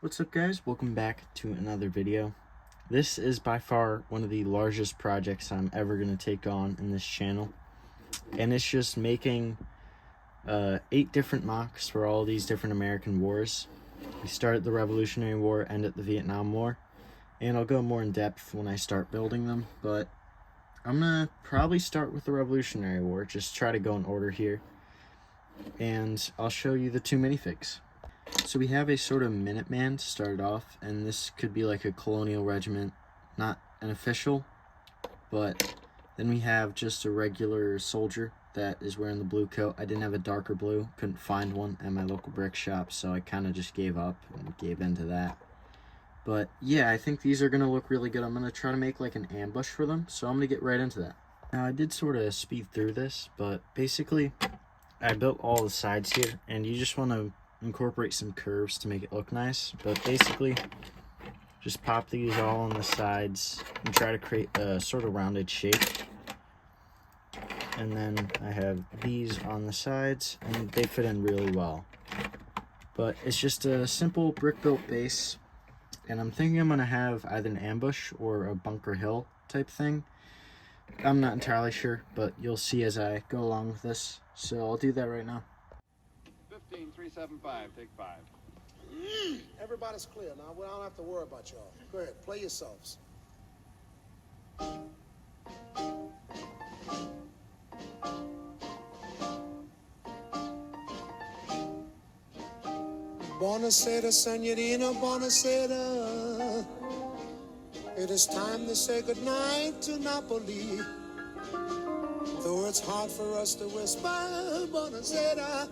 What's up, guys? Welcome back to another video. This is by far one of the largest projects I'm ever going to take on in this channel, and it's just making 8 different mocks for all these different American wars. We start at the Revolutionary War, end at the Vietnam War, and I'll go more in depth when I start building them, but I'm going to probably start with the Revolutionary War, just try to go in order here, and I'll show you the 2 minifigs. So we have a sort of Minuteman to start off, and this could be like a colonial regiment, not an official, but then we have just a regular soldier that is wearing the blue coat. I didn't have a darker blue, couldn't find one at my local brick shop, so I kind of just gave up and gave into that. But yeah, I think these are going to look really good. I'm going to try to make like an ambush for them, so I'm going to get right into that. Now I did sort of speed through this, but basically I built all the sides here, and you just want to incorporate some curves to make it look nice, but basically just pop these all on the sides and try to create a sort of rounded shape. And then I have these on the sides, and they fit in really well. But it's just a simple brick built base, and I'm thinking I'm gonna have either an ambush or a bunker hill type thing. I'm not entirely sure, but you'll see as I go along with this, so I'll do that right now. 15375, take 5. Everybody's clear now. We don't have to worry about y'all. Go ahead, play yourselves. Buonasera, senorina, buonasera. It is time to say goodnight to Napoli. Though it's hard for us to whisper, buonasera.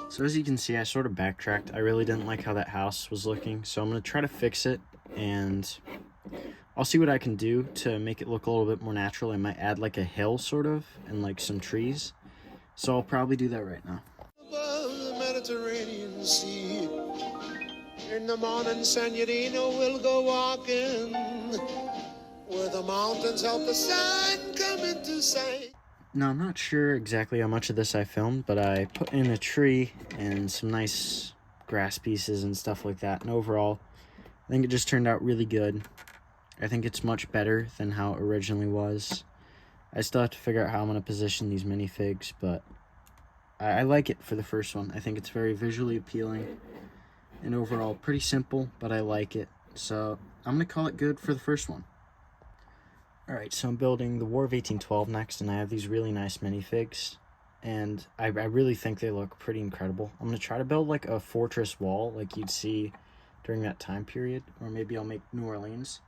So as you can see, I sort of backtracked. I really didn't like how that house was looking, so I'm going to try to fix it, and I'll see what I can do to make it look a little bit more natural. I might add like a hill sort of, and like some trees. So I'll probably do that right now. Above the Mediterranean Sea. In the morning, senorina, we'll go walking where the mountains help the sun come into sight. Now, I'm not sure exactly how much of this I filmed, but I put in a tree and some nice grass pieces and stuff like that. And overall, I think it just turned out really good. I think it's much better than how it originally was. I still have to figure out how I'm going to position these minifigs, but I like it for the first one. I think it's very visually appealing and overall pretty simple, but I like it. So I'm going to call it good for the first one. Alright, so I'm building the War of 1812 next, and I have these really nice minifigs, and I really think they look pretty incredible. I'm going to try to build like a fortress wall like you'd see during that time period, or maybe I'll make New Orleans,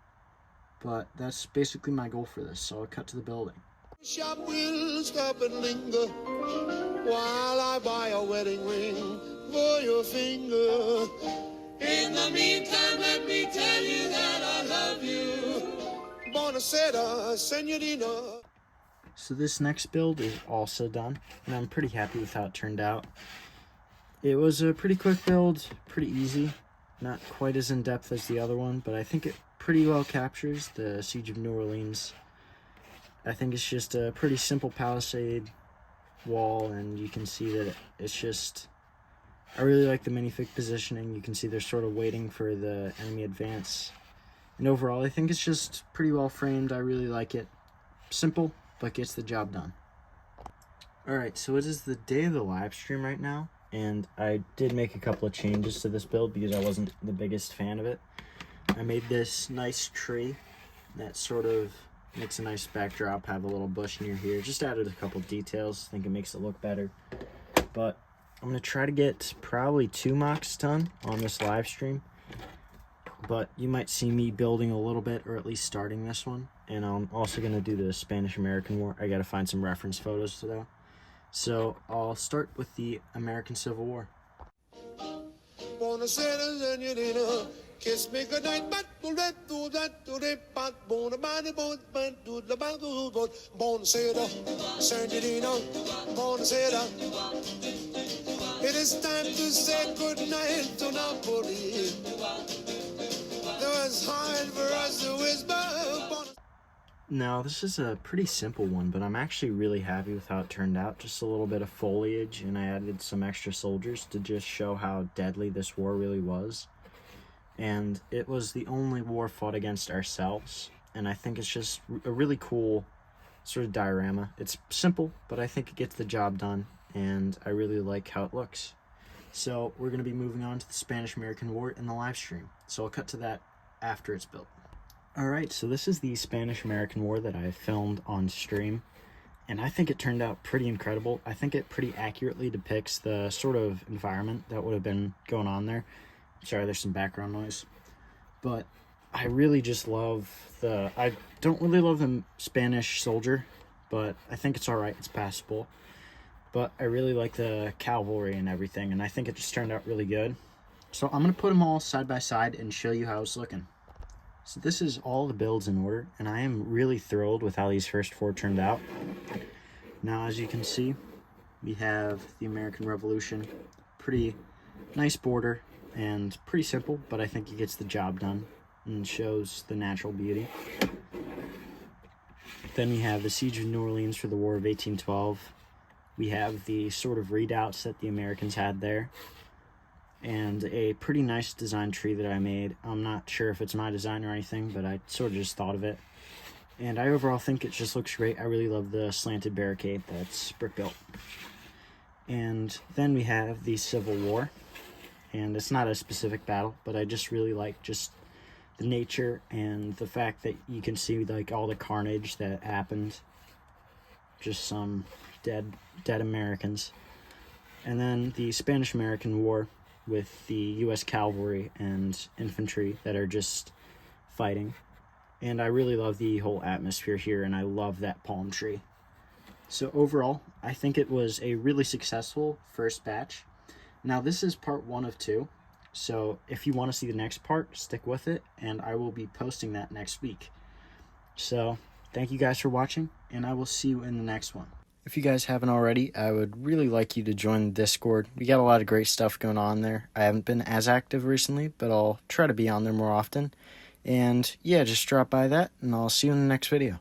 but that's basically my goal for this, so I'll cut to the building. Shop will stop and linger while I buy a wedding ring for your finger. In the meantime, let me tell you that I love you. Buonasera, senorina. So this next build is also done, and I'm pretty happy with how it turned out. It was a pretty quick build, pretty easy, not quite as in-depth as the other one, but I think it pretty well captures the Siege of New Orleans. I think it's just a pretty simple palisade wall, and you can see that it's just... I really like the minifig positioning. You can see they're sort of waiting for the enemy advance. And overall, I think it's just pretty well framed. I really like it. Simple, but gets the job done. Alright, so it is the day of the live stream right now, and I did make a couple of changes to this build because I wasn't the biggest fan of it. I made this nice tree that sort of makes a nice backdrop, have a little bush near here. Just added a couple details. I think it makes it look better. But I'm going to try to get probably 2 mocks done on this live stream. But you might see me building a little bit, or at least starting this one. And I'm also going to do the Spanish-American War. I got to find some reference photos though. So I'll start with the American Civil War. Buonasera, senorina. Kiss me goodnight, but buonasera, senorina. Buonasera. It is time to say goodnight to Napoli. Though it's hard for us to whisper. Now, this is a pretty simple one, but I'm actually really happy with how it turned out. Just a little bit of foliage, and I added some extra soldiers to just show how deadly this war really was. and it was the only war fought against ourselves. And I think it's just a really cool sort of diorama. It's simple, but I think it gets the job done, and I really like how it looks. So we're going to be moving on to the Spanish-American War in the live stream. So I'll cut to that after it's built. Alright, so this is the Spanish-American War that I filmed on stream, and I think it turned out pretty incredible. I think it pretty accurately depicts the sort of environment that would have been going on there. Sorry, there's some background noise. But I really just love I don't really love the Spanish soldier, but I think it's alright, it's passable. But I really like the cavalry and everything, and I think it just turned out really good. So I'm going to put them all side by side and show you how it's looking. So this is all the builds in order, and I am really thrilled with how these first 4 turned out. Now, as you can see, we have the American Revolution. Pretty nice border and pretty simple, but I think it gets the job done and shows the natural beauty. Then we have the Siege of New Orleans for the War of 1812. We have the sort of redoubts that the Americans had there, and a pretty nice design tree that I made. I'm not sure if it's my design or anything, but I sort of just thought of it. And I overall think it just looks great. I really love the slanted barricade that's brick built. And then we have the Civil War, and it's not a specific battle, but I just really like just the nature and the fact that you can see like all the carnage that happened. Just some dead Americans. And then the Spanish-American War with the U.S. cavalry and infantry that are just fighting. And I really love the whole atmosphere here, and I love that palm tree. So overall, I think it was a really successful first batch. Now this is part 1 of 2, so if you want to see the next part, stick with it, and I will be posting that next week. So thank you guys for watching, and I will see you in the next one. If you guys haven't already, I would really like you to join the Discord. We got a lot of great stuff going on there. I haven't been as active recently, but I'll try to be on there more often. And yeah, just drop by that, and I'll see you in the next video.